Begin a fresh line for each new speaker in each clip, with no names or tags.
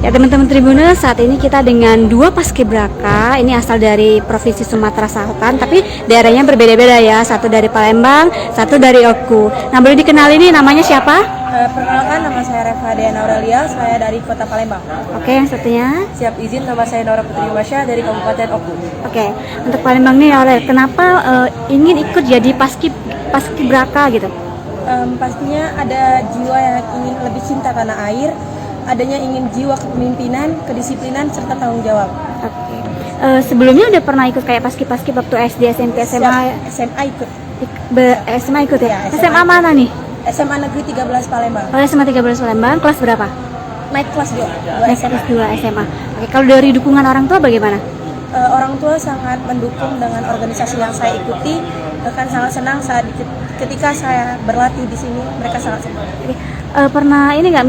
Ya teman-teman Tribuners, saat ini kita dengan dua paskibraka. Ini asal dari Provinsi Sumatera Selatan, tapi daerahnya berbeda-beda ya. Satu dari Palembang, satu dari Oku. Nah, boleh dikenali nih namanya siapa?
Perkenalkan, nama saya Reva Diana Aurelia, saya dari Kota Palembang.
Oke, yang satunya?
Siap izin, nama saya Nora Putri Masya dari Kabupaten Oku.
Oke, untuk Palembang nih Aurel, kenapa ingin ikut jadi paskibraka gitu?
Pastinya ada jiwa yang ingin lebih cinta tanah air, adanya ingin jiwa kepemimpinan, kedisiplinan, serta tanggung jawab.
Oke. Sebelumnya udah pernah ikut kayak paski waktu SD, SMP, SMA?
SMA ikut.
SMA ikut ya?
Ya,
SMA mana nih?
SMA Negeri 13 Palembang.
Oh, SMA 13 Palembang, kelas berapa?
Naik kelas 2
Naik kelas 2 SMA. Oke, kalau dari dukungan orang tua bagaimana?
Orang tua sangat mendukung dengan organisasi yang saya ikuti, bahkan sangat senang saat ketika saya berlatih di sini, mereka sangat senang.
Oke. Pernah ini nggak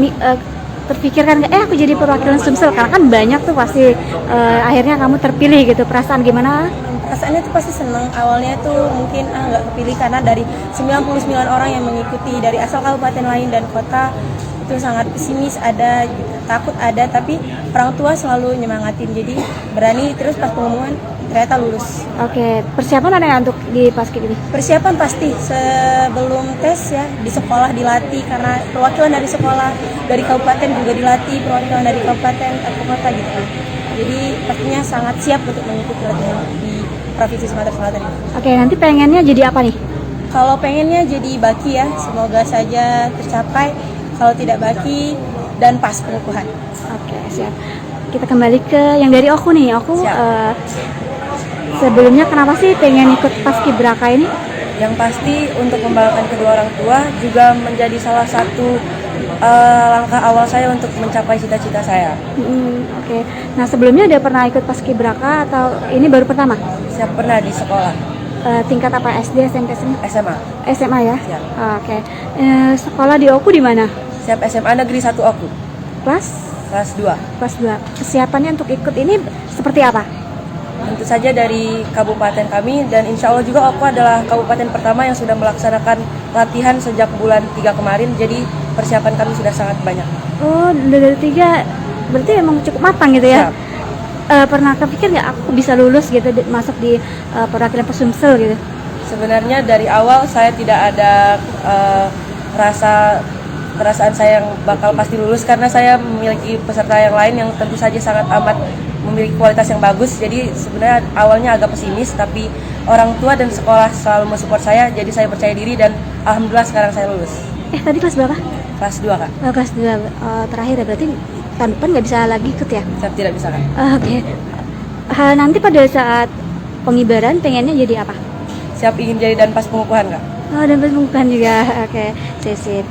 terpikirkan aku jadi perwakilan Sumsel, karena kan banyak tuh pasti akhirnya kamu terpilih gitu, perasaan gimana?
Perasaannya tuh pasti seneng. Awalnya tuh mungkin nggak kepilih karena dari 99 orang yang mengikuti dari asal kabupaten lain dan kota, itu sangat pesimis, ada gitu, takut ada, tapi orang tua selalu nyemangatin, jadi berani. Terus pas pengumuman ternyata lulus.
Oke, persiapan ada nggak untuk di paskib ini?
Persiapan pasti sebelum tes ya, di sekolah dilatih karena perwakilan dari sekolah, dari kabupaten juga dilatih, perwakilan dari kabupaten atau kota gitu. Jadi pastinya sangat siap untuk mengikuti latihan di Provinsi Sumatera Selatan ini.
Oke, nanti pengennya jadi apa nih?
Kalau pengennya jadi baki ya, semoga saja tercapai. Kalau tidak baki dan pas pengukuhan.
Oke, siap. Kita kembali ke yang dari Oku nih. Oku sebelumnya kenapa sih pengen ikut paskibraka ini?
Yang pasti untuk membanggakan kedua orang tua juga menjadi salah satu langkah awal saya untuk mencapai cita-cita saya.
Oke. Nah, sebelumnya udah pernah ikut paskibraka atau ini baru pertama?
Saya pernah di sekolah.
Tingkat apa? SD, SMP,
SMA.
SMA ya?
Siap.
Oke. Sekolah di Oku di mana?
Siap, SMA Negeri 1 Oku.
Kelas
2.
Kelas 2. Kesiapannya untuk ikut ini seperti apa?
Tentu saja dari kabupaten kami, dan insya Allah juga Oku adalah kabupaten pertama yang sudah melaksanakan latihan sejak bulan 3 kemarin, jadi persiapan kami sudah sangat banyak.
Oh, dari 3, berarti emang cukup matang gitu ya? Pernah kepikir nggak aku bisa lulus gitu, masuk di perwakilan Sumsel gitu?
Sebenarnya dari awal saya tidak ada perasaan saya yang bakal pasti lulus, karena saya memiliki peserta yang lain yang tentu saja sangat amat memiliki kualitas yang bagus. Jadi sebenarnya awalnya agak pesimis, tapi orang tua dan sekolah selalu mensupport saya, jadi saya percaya diri dan alhamdulillah sekarang saya lulus.
Tadi kelas berapa?
Kelas 2 Kak.
Kelas 2 terakhir ya, berarti tahun depan nggak bisa lagi ikut ya?
Saya tidak bisa Kak.
Oke. Nanti pada saat pengibaran pengennya jadi apa?
Siap ingin jadi dan pas pengukuhan Kak.
Dan pas pengukuhan juga. Oke, sip.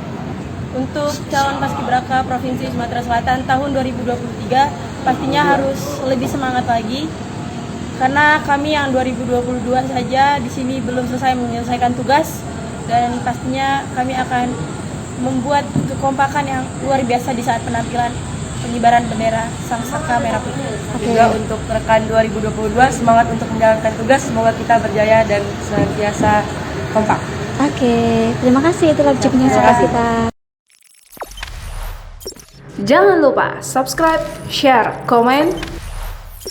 Untuk calon paskibraka Provinsi Sumatera Selatan tahun 2023 pastinya harus lebih semangat lagi, karena kami yang 2022 saja di sini belum selesai menyelesaikan tugas, dan pastinya kami akan membuat kekompakan yang luar biasa di saat penampilan pengibaran bendera Sang Saka Merah Putih. Juga untuk rekan 2022 semangat untuk menjalankan tugas, semoga kita berjaya dan senantiasa kompak.
Oke, terima kasih, itulah ucapan kita.
Jangan lupa subscribe, share, komen,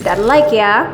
dan like ya.